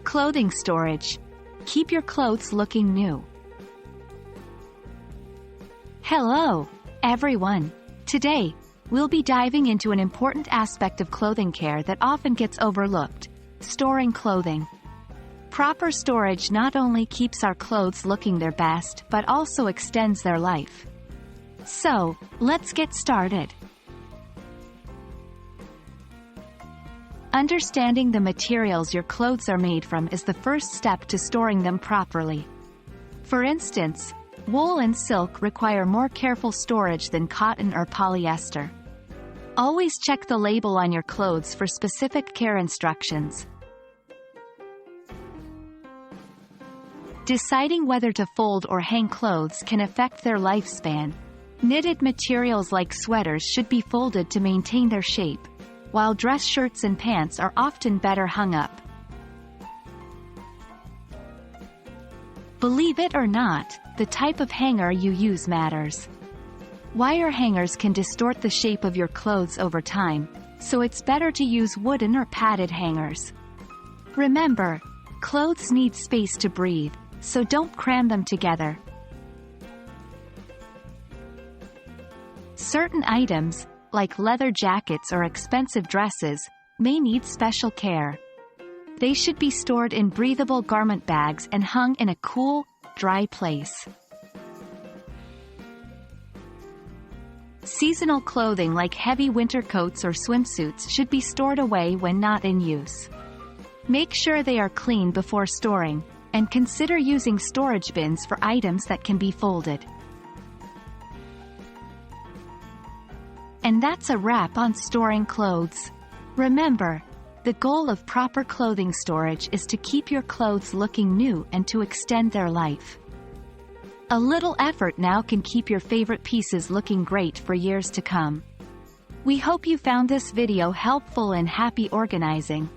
Clothing storage. Keep your clothes looking new. Hello, everyone. Today, we'll be diving into an important aspect of clothing care that often gets overlooked: storing clothing. Proper storage not only keeps our clothes looking their best but also extends their life. So, let's get started. Understanding the materials your clothes are made from is the first step to storing them properly. For instance, wool and silk require more careful storage than cotton or polyester. Always check the label on your clothes for specific care instructions. Deciding whether to fold or hang clothes can affect their lifespan. Knitted materials like sweaters should be folded to maintain their shape, while dress shirts and pants are often better hung up. Believe it or not, the type of hanger you use matters. Wire hangers can distort the shape of your clothes over time, so it's better to use wooden or padded hangers. Remember, clothes need space to breathe, so don't cram them together. Certain items, like leather jackets or expensive dresses, may need special care. They should be stored in breathable garment bags and hung in a cool, dry place. Seasonal clothing like heavy winter coats or swimsuits should be stored away when not in use. Make sure they are clean before storing, and consider using storage bins for items that can be folded. And that's a wrap on storing clothes. Remember, the goal of proper clothing storage is to keep your clothes looking new and to extend their life. A little effort now can keep your favorite pieces looking great for years to come. We hope you found this video helpful and happy organizing.